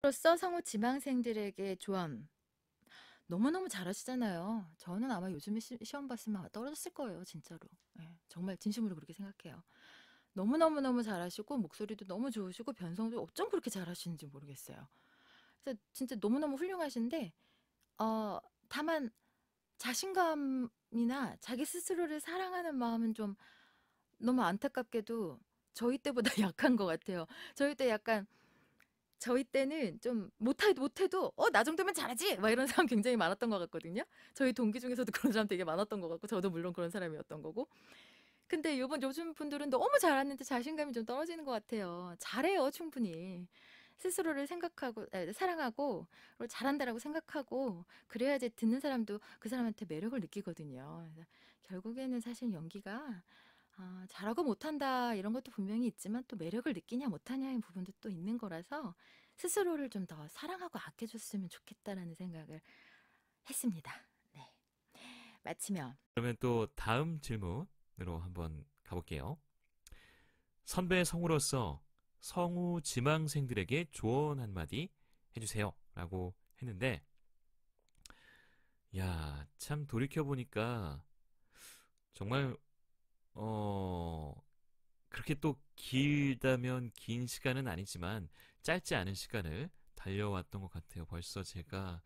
로서 성우 지망생들에게 조언. 너무너무 잘하시잖아요. 저는 아마 요즘에 시험 봤으면 아마 떨어졌을 거예요, 진짜로. 예, 정말 진심으로 그렇게 생각해요. 너무너무너무 잘하시고 목소리도 너무 좋으시고 변성도 어쩜 그렇게 잘하시는지 모르겠어요. 그래서 진짜 너무너무 훌륭하신데 다만 자신감이나 자기 스스로를 사랑하는 마음은 좀 너무 안타깝게도 저희 때보다 약한 것 같아요. 저희 때 약간 저희 때는 좀 못해도 나 정도면 잘하지 막 이런 사람 굉장히 많았던 것 같거든요. 저희 동기 중에서도 그런 사람 되게 많았던 것 같고 저도 물론 그런 사람이었던 거고. 근데 요즘 분들은 너무 잘하는데 자신감이 좀 떨어지는 것 같아요. 잘해요, 충분히. 스스로를 생각하고 사랑하고 그리고 잘한다라고 생각하고 그래야지 듣는 사람도 그 사람한테 매력을 느끼거든요. 그래서 결국에는 사실 연기가 잘하고 못한다 이런 것도 분명히 있지만 또 매력을 느끼냐 못하냐의 부분도 또 있는 거라서 스스로를 좀 더 사랑하고 아껴줬으면 좋겠다라는 생각을 했습니다. 네. 마치며 그러면 또 다음 질문으로 한번 가볼게요. 선배 성우로서 성우 지망생들에게 조언 한마디 해주세요. 라고 했는데, 야, 참 돌이켜보니까 정말, 어, 그렇게 또 길다면 긴 시간은 아니지만 짧지 않은 시간을 달려왔던 것 같아요. 벌써 제가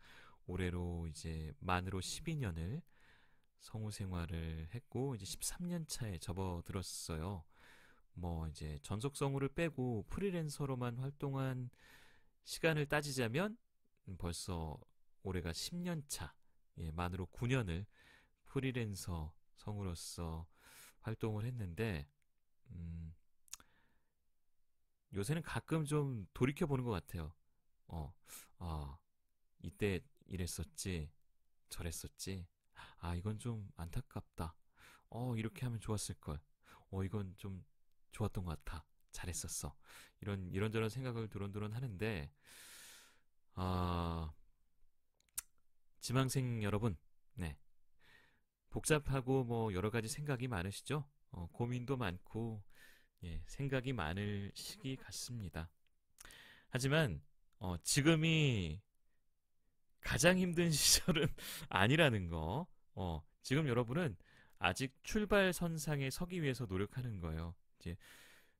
올해로 이제 만으로 12년을 성우 생활을 했고, 이제 13년 차에 접어들었어요. 뭐 이제 전속 성우를 빼고 프리랜서로만 활동한 시간을 따지자면 벌써 올해가 10년 차, 예, 만으로 9년을 프리랜서 성우로서 활동을 했는데, 음, 요새는 가끔 좀 돌이켜 보는 것 같아요. 어, 아, 이때 이랬었지, 저랬었지. 아, 이건 좀 안타깝다. 이렇게 하면 좋았을 걸. 이건 좀 좋았던 것 같아. 잘했었어. 이런저런 생각을 두런두런 하는데, 아, 지망생 여러분, 네. 복잡하고 뭐 여러 가지 생각이 많으시죠? 고민도 많고, 예, 생각이 많을 시기 같습니다. 하지만, 지금이 가장 힘든 시절은 아니라는 거, 지금 여러분은 아직 출발선상에 서기 위해서 노력하는 거예요. 이제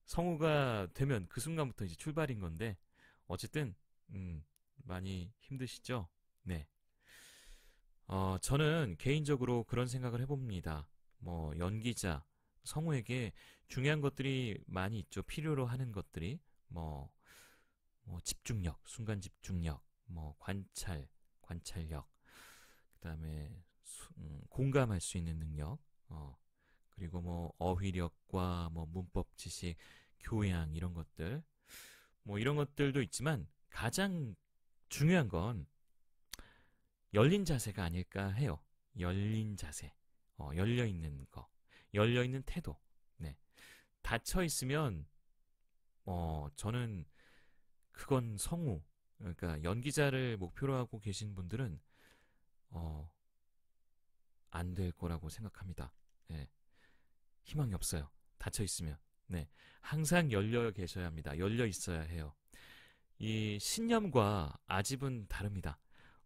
성우가 되면 그 순간부터 이제 출발인 건데, 어쨌든, 많이 힘드시죠? 네. 저는 개인적으로 그런 생각을 해봅니다. 뭐, 연기자, 성우에게 중요한 것들이 많이 있죠. 필요로 하는 것들이. 뭐, 집중력, 순간 집중력, 뭐, 관찰력, 그 다음에, 공감할 수 있는 능력, 그리고 뭐, 어휘력과 뭐, 문법 지식, 교양, 이런 것들. 뭐, 이런 것들도 있지만, 가장 중요한 건 열린 자세가 아닐까 해요. 열린 자세. 열려 있는 거. 열려 있는 태도. 네. 닫혀 있으면, 저는 그건 성우, 그러니까 연기자를 목표로 하고 계신 분들은, 어, 안 될 거라고 생각합니다. 네. 희망이 없어요. 닫혀 있으면. 네. 항상 열려 계셔야 합니다. 열려 있어야 해요. 이 신념과 아집은 다릅니다.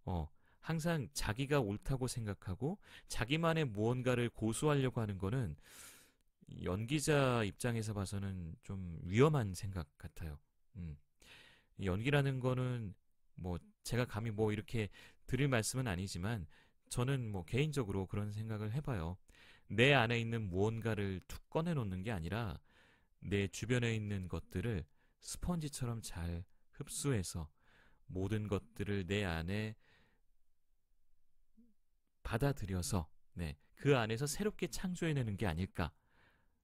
어, 항상 자기가 옳다고 생각하고 자기만의 무언가를 고수하려고 하는 거는 연기자 입장에서 봐서는 좀 위험한 생각 같아요. 음. 연기라는 거는 뭐 제가 감히 뭐 이렇게 드릴 말씀은 아니지만 저는 뭐 개인적으로 그런 생각을 해봐요. 내 안에 있는 무언가를 툭 꺼내놓는 게 아니라 내 주변에 있는 것들을 스펀지처럼 잘 흡수해서 모든 것들을 내 안에 받아들여서 네, 그 안에서 새롭게 창조해내는 게 아닐까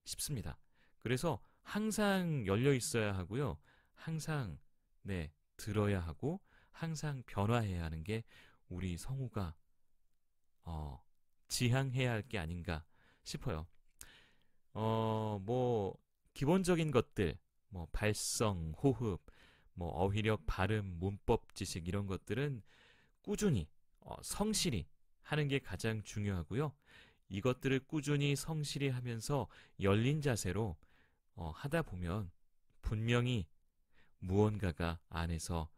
싶습니다. 그래서 항상 열려 있어야 하고요. 항상 네, 들어야 하고 항상 변화해야 하는 게 우리 성우가 어, 지향해야 할 게 아닌가 싶어요. 뭐 기본적인 것들, 뭐 발성, 호흡, 뭐 어휘력, 발음, 문법 지식 이런 것들은 꾸준히 성실히 하는 게 가장 중요하고요. 이것들을 꾸준히 성실히 하면서 열린 자세로 하다 보면 분명히 무언가가 안에서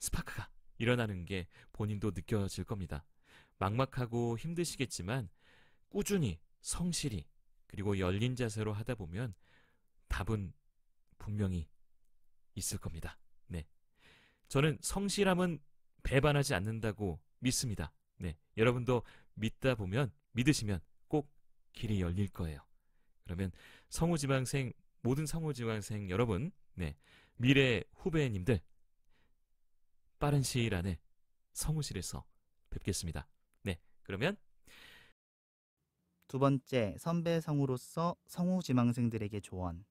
스파크가 일어나는 게 본인도 느껴질 겁니다. 막막하고 힘드시겠지만 꾸준히 성실히 그리고 열린 자세로 하다 보면 답은 분명히 있을 겁니다. 네. 저는 성실함은 배반하지 않는다고 믿습니다. 네. 여러분도 믿다 보면, 믿으시면 꼭 길이 열릴 거예요. 그러면 성우지망생, 모든 성우지망생 여러분, 네. 미래 후배님들, 빠른 시일 안에 성우실에서 뵙겠습니다. 네. 그러면 두 번째, 선배 성우로서 성우 지망생들에게 조언.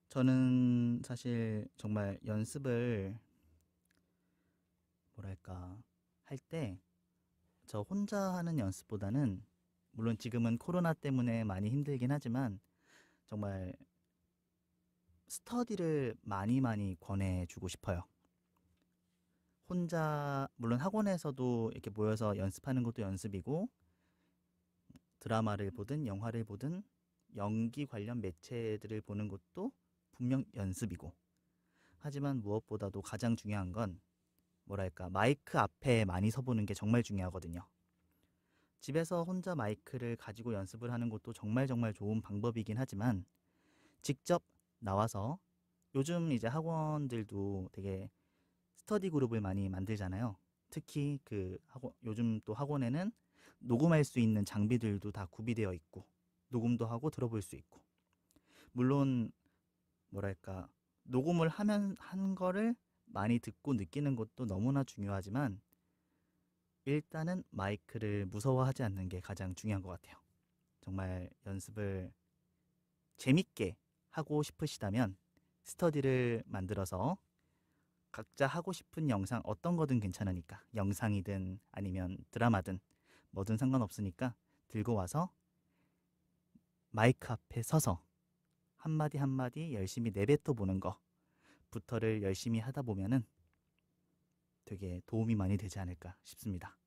저는 사실 정말 연습을 뭐랄까 할 때 저 혼자 하는 연습보다는, 물론 지금은 코로나 때문에 많이 힘들긴 하지만, 정말 스터디를 많이 많이 권해주고 싶어요. 혼자, 물론 학원에서도 이렇게 모여서 연습하는 것도 연습이고, 드라마를 보든 영화를 보든 연기 관련 매체들을 보는 것도 분명 연습이고, 하지만 무엇보다도 가장 중요한 건 뭐랄까 마이크 앞에 많이 서보는 게 정말 중요하거든요. 집에서 혼자 마이크를 가지고 연습을 하는 것도 정말 정말 좋은 방법이긴 하지만, 직접 나와서, 요즘 이제 학원들도 되게 스터디 그룹을 많이 만들잖아요. 특히 요즘 또 학원에는 녹음할 수 있는 장비들도 다 구비되어 있고, 녹음도 하고 들어볼 수 있고, 물론 뭐랄까 녹음을 한 거를 많이 듣고 느끼는 것도 너무나 중요하지만, 일단은 마이크를 무서워하지 않는 게 가장 중요한 것 같아요. 정말 연습을 재밌게 하고 싶으시다면 스터디를 만들어서 각자 하고 싶은 영상, 어떤 거든 괜찮으니까, 영상이든 아니면 드라마든 뭐든 상관없으니까 들고 와서 마이크 앞에 서서 한마디 한마디 열심히 내뱉어 보는 거부터를 열심히 하다 보면은 되게 도움이 많이 되지 않을까 싶습니다.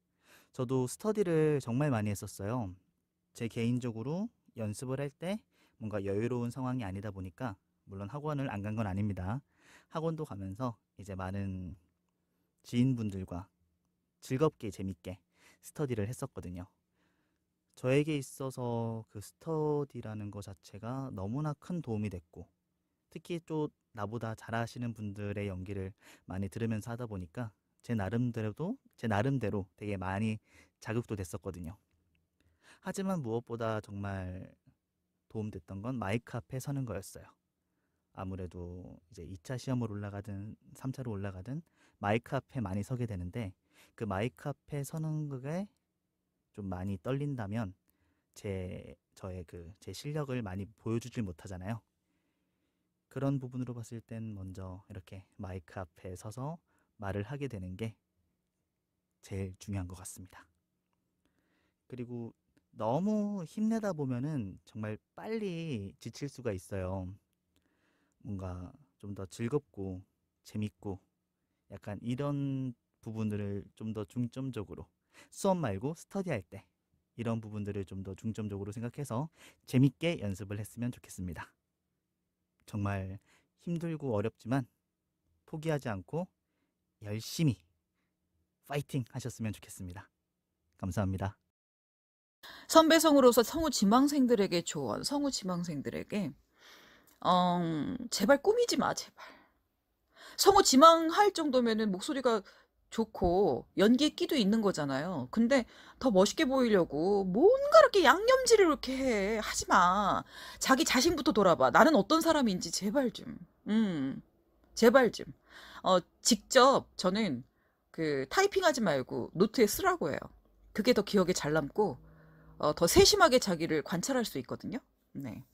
저도 스터디를 정말 많이 했었어요. 제 개인적으로 연습을 할 때 뭔가 여유로운 상황이 아니다 보니까, 물론 학원을 안 간 건 아닙니다. 학원도 가면서 이제 많은 지인분들과 즐겁게 재밌게 스터디를 했었거든요. 저에게 있어서 그 스터디라는 것 자체가 너무나 큰 도움이 됐고, 특히 또 나보다 잘하시는 분들의 연기를 많이 들으면서 하다 보니까 제 나름대로 되게 많이 자극도 됐었거든요. 하지만 무엇보다 정말 도움됐던 건 마이크 앞에 서는 거였어요. 아무래도 이제 2차 시험을 올라가든 3차로 올라가든 마이크 앞에 많이 서게 되는데, 그 마이크 앞에 서는 게 좀 많이 떨린다면 제 실력을 많이 보여주질 못하잖아요. 그런 부분으로 봤을 땐 먼저 이렇게 마이크 앞에 서서 말을 하게 되는 게 제일 중요한 것 같습니다. 그리고 너무 힘내다 보면은 정말 빨리 지칠 수가 있어요. 뭔가 좀 더 즐겁고 재밌고 약간 이런 부분들을 좀 더 중점적으로, 수업 말고 스터디할 때 이런 부분들을 좀 더 중점적으로 생각해서 재밌게 연습을 했으면 좋겠습니다. 정말 힘들고 어렵지만 포기하지 않고 열심히 파이팅 하셨으면 좋겠습니다. 감사합니다. 선배성으로서 성우 지망생들에게 조언, 성우 지망생들에게, 제발 꾸미지 마, 제발. 성우 지망할 정도면은 목소리가 좋고 연기에 끼도 있는 거잖아요. 근데 더 멋있게 보이려고 뭔가 이렇게 양념질을 이렇게 해. 하지 마. 자기 자신부터 돌아봐. 나는 어떤 사람인지 제발 좀. 제발 좀. 직접 저는 타이핑하지 말고 노트에 쓰라고 해요. 그게 더 기억에 잘 남고, 더 세심하게 자기를 관찰할 수 있거든요. 네.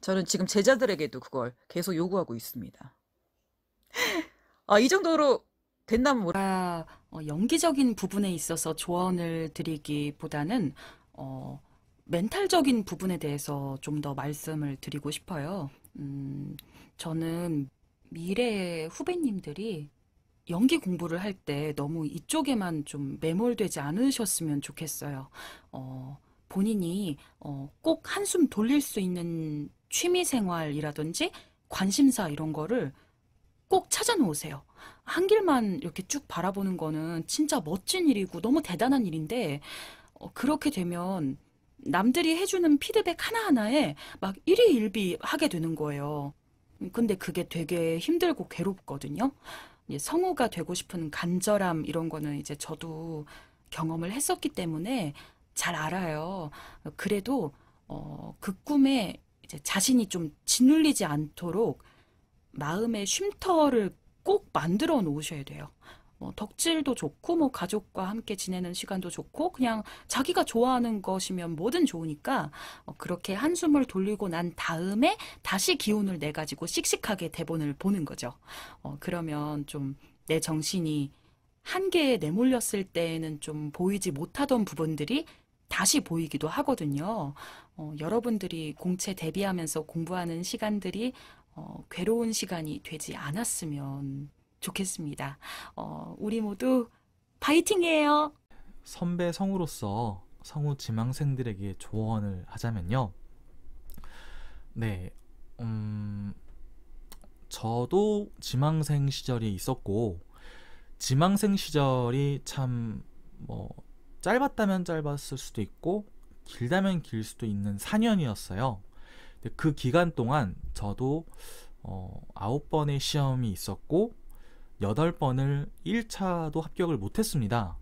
저는 지금 제자들에게도 그걸 계속 요구하고 있습니다. 이 정도로 된다면 연기적인 부분에 있어서 조언을 드리기보다는 멘탈적인 부분에 대해서 좀 더 말씀을 드리고 싶어요. 저는 미래 후배님들이 연기 공부를 할 때 너무 이쪽에만 좀 매몰되지 않으셨으면 좋겠어요. 본인이 꼭 한숨 돌릴 수 있는 취미 생활이라든지 관심사 이런 거를 꼭 찾아 놓으세요. 한 길만 이렇게 쭉 바라보는 거는 진짜 멋진 일이고 너무 대단한 일인데 그렇게 되면 남들이 해주는 피드백 하나하나에 막 일희일비하게 되는 거예요. 근데 그게 되게 힘들고 괴롭거든요. 성우가 되고 싶은 간절함 이런 거는 이제 저도 경험을 했었기 때문에 잘 알아요. 그래도 그 꿈에 이제 자신이 좀 짓눌리지 않도록 마음의 쉼터를 꼭 만들어 놓으셔야 돼요. 덕질도 좋고, 가족과 함께 지내는 시간도 좋고, 그냥 자기가 좋아하는 것이면 뭐든 좋으니까, 그렇게 한숨을 돌리고 난 다음에 다시 기운을 내가지고 씩씩하게 대본을 보는 거죠. 그러면 좀 내 정신이 한계에 내몰렸을 때는 좀 보이지 못하던 부분들이 다시 보이기도 하거든요. 여러분들이 공채 대비하면서 공부하는 시간들이 괴로운 시간이 되지 않았으면 좋겠습니다. 우리 모두 파이팅이에요. 선배 성우로서 성우 지망생들에게 조언을 하자면요. 네, 저도 지망생 시절이 있었고, 지망생 시절이 참 짧았다면 짧았을 수도 있고 길다면 길 수도 있는 4년이었어요. 그 기간 동안 저도 9번의 시험이 있었고 8번을 1차도 합격을 못했습니다.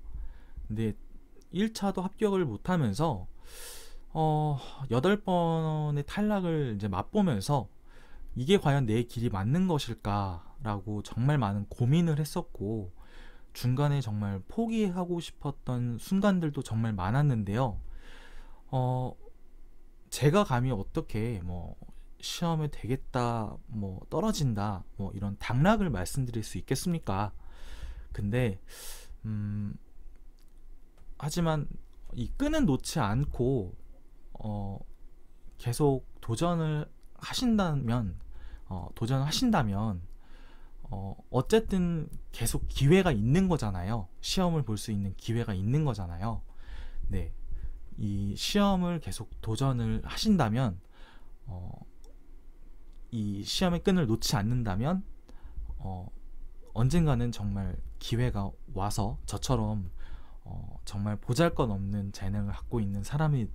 근데 1차도 합격을 못하면서 8번의 탈락을 이제 맛보면서 이게 과연 내 길이 맞는 것일까라고 정말 많은 고민을 했었고, 중간에 정말 포기하고 싶었던 순간들도 정말 많았는데요. 제가 감히 어떻게 시험에 되겠다, 떨어진다, 이런 당락을 말씀드릴 수 있겠습니까? 근데 하지만 이 끈은 놓지 않고 계속 도전을 하신다면 어쨌든 계속 기회가 있는 거잖아요. 시험을 볼 수 있는 기회가 있는 거잖아요. 네, 이 시험을 계속 도전을 하신다면 이 시험의 끈을 놓지 않는다면 언젠가는 정말 기회가 와서 저처럼 정말 보잘것없는 재능을 갖고 있는 사람이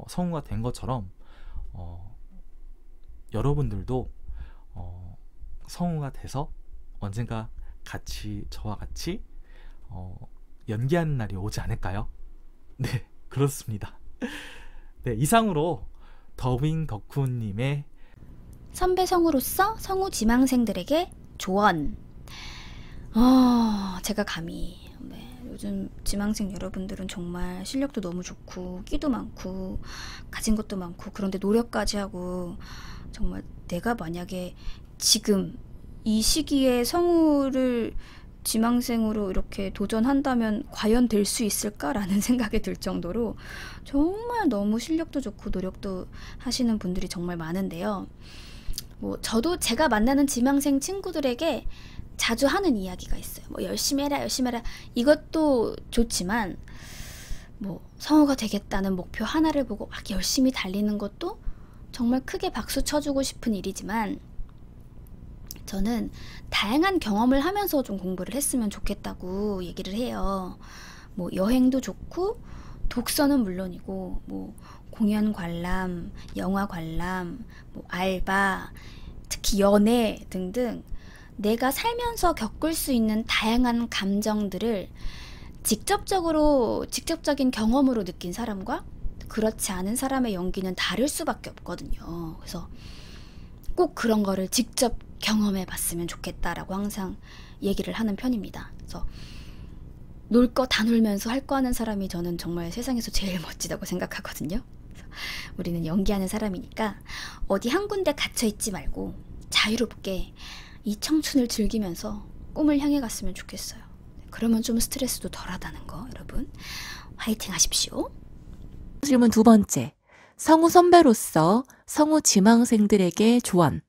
성우가 된 것처럼 여러분들도 성우가 돼서 언젠가 저와 같이 연기하는 날이 오지 않을까요? 네, 그렇습니다. 네, 이상으로 더빙 덕후님의 선배 성우로서 성우 지망생들에게 조언. 제가 감히 요즘 지망생 여러분들은 정말 실력도 너무 좋고 끼도 많고 가진 것도 많고, 그런데 노력까지 하고, 정말 내가 만약에 지금 이 시기에 성우를 지망생으로 이렇게 도전한다면 과연 될 수 있을까라는 생각이 들 정도로 정말 너무 실력도 좋고 노력도 하시는 분들이 정말 많은데요. 저도 제가 만나는 지망생 친구들에게 자주 하는 이야기가 있어요. 열심히 해라, 열심히 해라. 이것도 좋지만 성우가 되겠다는 목표 하나를 보고 막 열심히 달리는 것도 정말 크게 박수 쳐주고 싶은 일이지만, 저는 다양한 경험을 하면서 좀 공부를 했으면 좋겠다고 얘기를 해요. 여행도 좋고, 독서는 물론이고, 공연 관람, 영화 관람, 알바, 특히 연애 등등 내가 살면서 겪을 수 있는 다양한 감정들을 직접적인 경험으로 느낀 사람과 그렇지 않은 사람의 연기는 다를 수밖에 없거든요. 그래서 꼭 그런 거를 직접 경험해 봤으면 좋겠다라고 항상 얘기를 하는 편입니다. 그래서 놀 거 다 놀면서 할 거 하는 사람이 저는 정말 세상에서 제일 멋지다고 생각하거든요. 우리는 연기하는 사람이니까 어디 한 군데 갇혀있지 말고 자유롭게 이 청춘을 즐기면서 꿈을 향해 갔으면 좋겠어요. 그러면 좀 스트레스도 덜하다는 거, 여러분 화이팅 하십시오. 질문 2번째. 성우 선배로서 성우 지망생들에게 조언.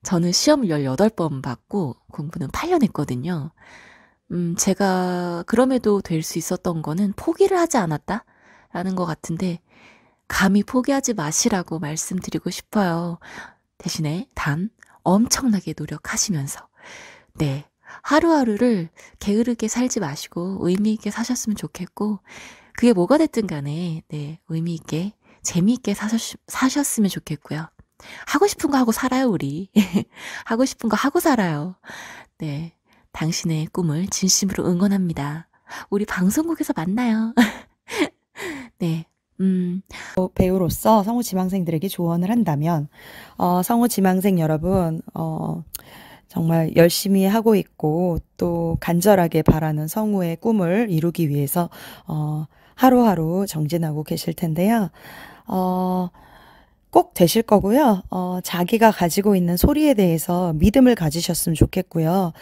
저는 시험을 18번 받고 공부는 8년 했거든요. 제가 그럼에도 될 수 있었던 거는 포기를 하지 않았다라는 것 같은데, 감히 포기하지 마시라고 말씀드리고 싶어요. 대신에 단 엄청나게 노력하시면서 네, 하루하루를 게으르게 살지 마시고 의미 있게 사셨으면 좋겠고 그게 뭐가 됐든 간에 네, 의미 있게 재미있게 사셨으면 좋겠고요. 하고 싶은 거 하고 살아요, 우리. 하고 싶은 거 하고 살아요. 네, 당신의 꿈을 진심으로 응원합니다. 우리 방송국에서 만나요. 네, 배우로서 성우 지망생들에게 조언을 한다면, 성우 지망생 여러분, 정말 열심히 하고 있고 또 간절하게 바라는 성우의 꿈을 이루기 위해서 하루하루 정진하고 계실 텐데요. 꼭 되실 거고요. 자기가 가지고 있는 소리에 대해서 믿음을 가지셨으면 좋겠고요.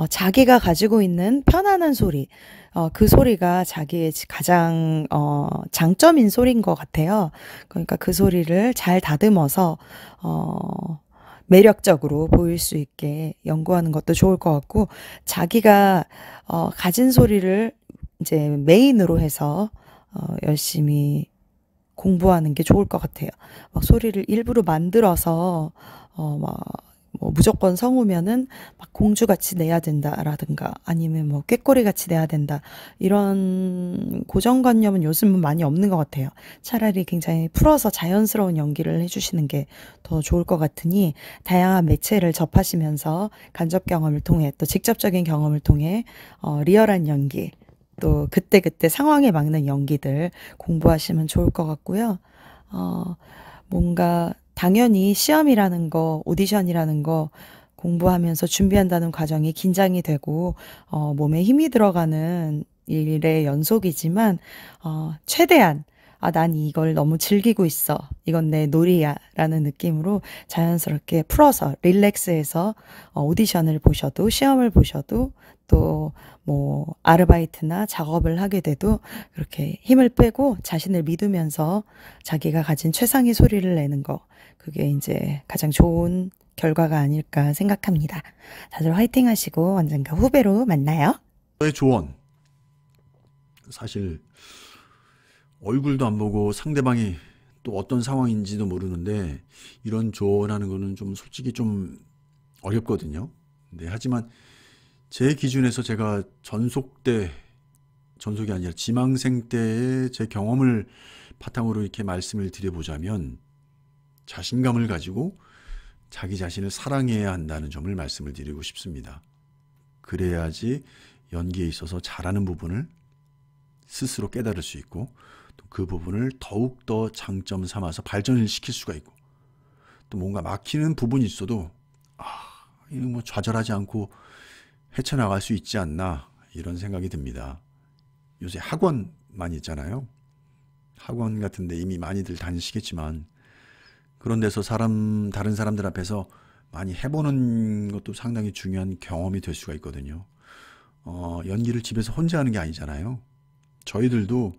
자기가 가지고 있는 편안한 소리, 그 소리가 자기의 가장 장점인 소리인 것 같아요. 그러니까 그 소리를 잘 다듬어서 매력적으로 보일 수 있게 연구하는 것도 좋을 것 같고, 자기가 가진 소리를 이제 메인으로 해서 열심히 공부하는 게 좋을 것 같아요. 막 소리를 일부러 만들어서 막 뭐 무조건 성우면은 막 공주같이 내야 된다라든가 아니면 뭐 꾀꼬리같이 내야 된다, 이런 고정관념은 요즘은 많이 없는 것 같아요. 차라리 굉장히 풀어서 자연스러운 연기를 해주시는 게 더 좋을 것 같으니 다양한 매체를 접하시면서 간접 경험을 통해 또 직접적인 경험을 통해 리얼한 연기, 또 그때그때 상황에 맞는 연기들 공부하시면 좋을 것 같고요. 뭔가 당연히 시험이라는 거, 오디션이라는 거 공부하면서 준비한다는 과정이 긴장이 되고 몸에 힘이 들어가는 일의 연속이지만 최대한 난 이걸 너무 즐기고 있어, 이건 내 놀이야 라는 느낌으로 자연스럽게 풀어서 릴렉스해서 오디션을 보셔도 시험을 보셔도 또 뭐 아르바이트나 작업을 하게 돼도 그렇게 힘을 빼고 자신을 믿으면서 자기가 가진 최상의 소리를 내는 거, 그게 이제 가장 좋은 결과가 아닐까 생각합니다. 다들 화이팅 하시고 언젠가 후배로 만나요. 저의 조언, 사실 얼굴도 안 보고 상대방이 또 어떤 상황인지도 모르는데 이런 조언하는 거는 좀 솔직히 좀 어렵거든요. 네, 하지만 제 기준에서 제가 전속이 아니라 지망생 때의 제 경험을 바탕으로 이렇게 말씀을 드려보자면, 자신감을 가지고 자기 자신을 사랑해야 한다는 점을 말씀을 드리고 싶습니다. 그래야지 연기에 있어서 잘하는 부분을 스스로 깨달을 수 있고 또 그 부분을 더욱더 장점 삼아서 발전을 시킬 수가 있고, 또 뭔가 막히는 부분이 있어도 이거 뭐 좌절하지 않고 헤쳐나갈 수 있지 않나, 이런 생각이 듭니다. 요새 학원 많이 있잖아요. 학원 같은데 이미 많이들 다니시겠지만 그런 데서 다른 사람들 앞에서 많이 해보는 것도 상당히 중요한 경험이 될 수가 있거든요. 연기를 집에서 혼자 하는 게 아니잖아요. 저희들도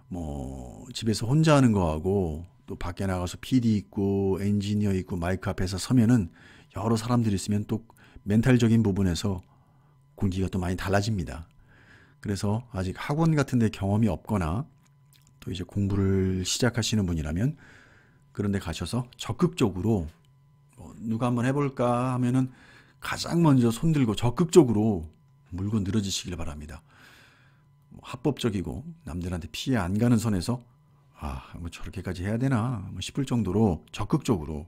뭐 집에서 혼자 하는 거하고 또 밖에 나가서 PD 있고 엔지니어 있고 마이크 앞에서 서면은 여러 사람들이 있으면 또 멘탈적인 부분에서 공기가 또 많이 달라집니다. 그래서 아직 학원 같은 데 경험이 없거나 또 이제 공부를 시작하시는 분이라면 그런 데 가셔서 적극적으로 누가 한번 해볼까 하면은 가장 먼저 손들고 적극적으로 물고 늘어지시길 바랍니다. 합법적이고 남들한테 피해 안 가는 선에서 뭐 저렇게까지 해야 되나 싶을 정도로 적극적으로,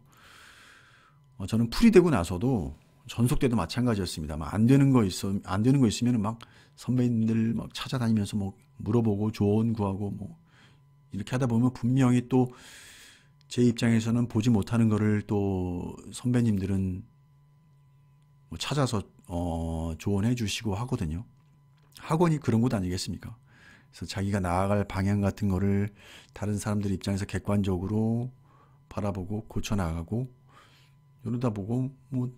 저는 풀이 되고 나서도 전속 때도 마찬가지였습니다. 안 되는 거 있으면 막 선배님들 막 찾아다니면서 뭐 물어보고 조언 구하고 뭐 이렇게 하다 보면 분명히 또 제 입장에서는 보지 못하는 거를 또 선배님들은 뭐 찾아서 조언해 주시고 하거든요. 학원이 그런 곳 아니겠습니까? 그래서 자기가 나아갈 방향 같은 거를 다른 사람들 입장에서 객관적으로 바라보고 고쳐 나가고 그러다 보면 뭐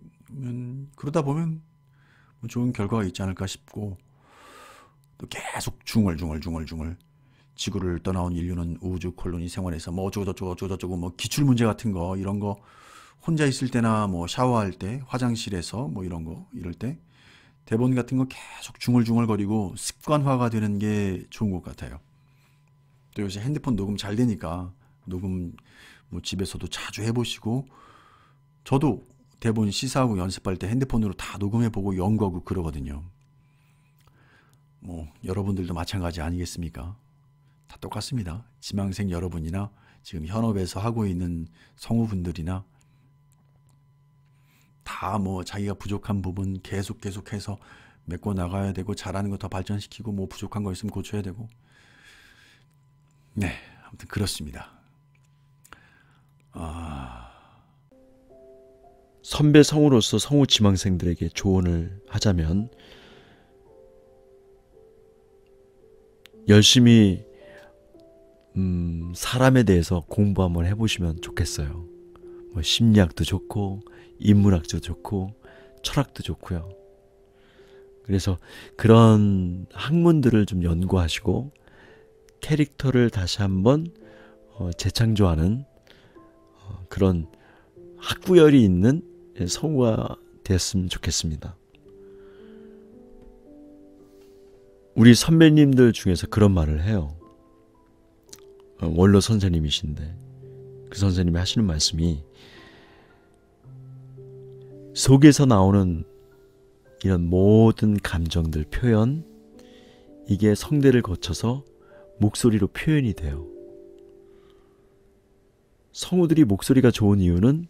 좋은 결과가 있지 않을까 싶고, 또 계속 중얼중얼 지구를 떠나온 인류는 우주 콜로니 생활에서 뭐 어쩌고 뭐 기출 문제 같은 거, 이런 거 혼자 있을 때나 뭐 샤워할 때 화장실에서 뭐 이런 거 이럴 때 대본 같은 거 계속 중얼중얼거리고 습관화가 되는 게 좋은 것 같아요. 또 요새 핸드폰 녹음 잘 되니까 녹음 뭐 집에서도 자주 해보시고, 저도 대본 시사하고 연습할 때 핸드폰으로 다 녹음해보고 연구하고 그러거든요. 뭐 여러분들도 마찬가지 아니겠습니까? 다 똑같습니다. 지망생 여러분이나 지금 현업에서 하고 있는 성우분들이나 다 뭐 자기가 부족한 부분 계속해서 메꿔 나가야 되고, 잘하는 거 더 발전시키고, 뭐 부족한 거 있으면 고쳐야 되고. 네, 아무튼 그렇습니다. 선배 성우로서 성우 지망생들에게 조언을 하자면, 열심히 사람에 대해서 공부 한번 해보시면 좋겠어요. 뭐 심리학도 좋고 인문학도 좋고 철학도 좋고요. 그래서 그런 학문들을 좀 연구하시고 캐릭터를 다시 한번 재창조하는 그런 학구열이 있는 성우가 됐으면 좋겠습니다. 우리 선배님들 중에서 그런 말을 해요. 원로 선생님이신데 그 선생님이 하시는 말씀이, 속에서 나오는 이런 모든 감정들 표현, 이게 성대를 거쳐서 목소리로 표현이 돼요. 성우들이 목소리가 좋은 이유는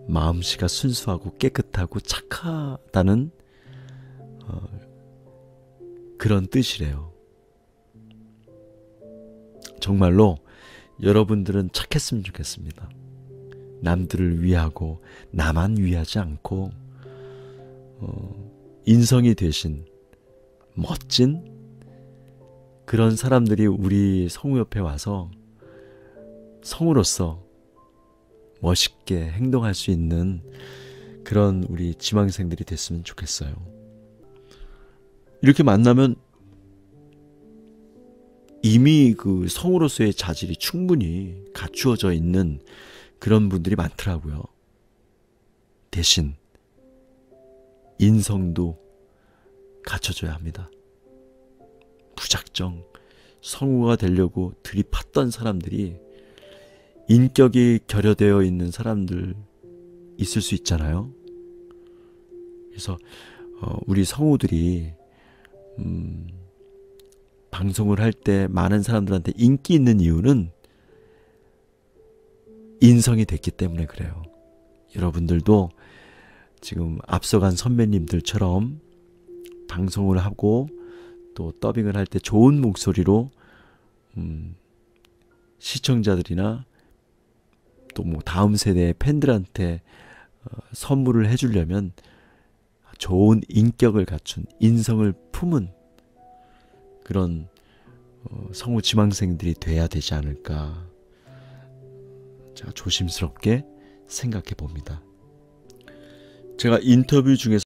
마음씨가 순수하고 깨끗하고 착하다는 그런 뜻이래요. 정말로 여러분들은 착했으면 좋겠습니다. 남들을 위하고 나만 위하지 않고 인성이 되신 멋진 그런 사람들이 우리 성우 옆에 와서 성우로서 멋있게 행동할 수 있는 그런 우리 지망생들이 됐으면 좋겠어요. 이렇게 만나면 이미 그 성우로서의 자질이 충분히 갖추어져 있는 그런 분들이 많더라고요. 대신 인성도 갖춰줘야 합니다. 무작정 성우가 되려고 들이팠던 사람들이 인격이 결여되어 있는 사람들 있을 수 있잖아요. 그래서 우리 성우들이 방송을 할 때 많은 사람들한테 인기 있는 이유는 인성이 됐기 때문에 그래요. 여러분들도 지금 앞서간 선배님들처럼 방송을 하고 또 더빙을 할 때 좋은 목소리로 시청자들이나 또 뭐 다음 세대의 팬들한테 선물을 해주려면 좋은 인격을 갖춘 인성을 품은 그런 성우 지망생들이 돼야 되지 않을까, 제가 조심스럽게 생각해 봅니다. 제가 인터뷰 중에서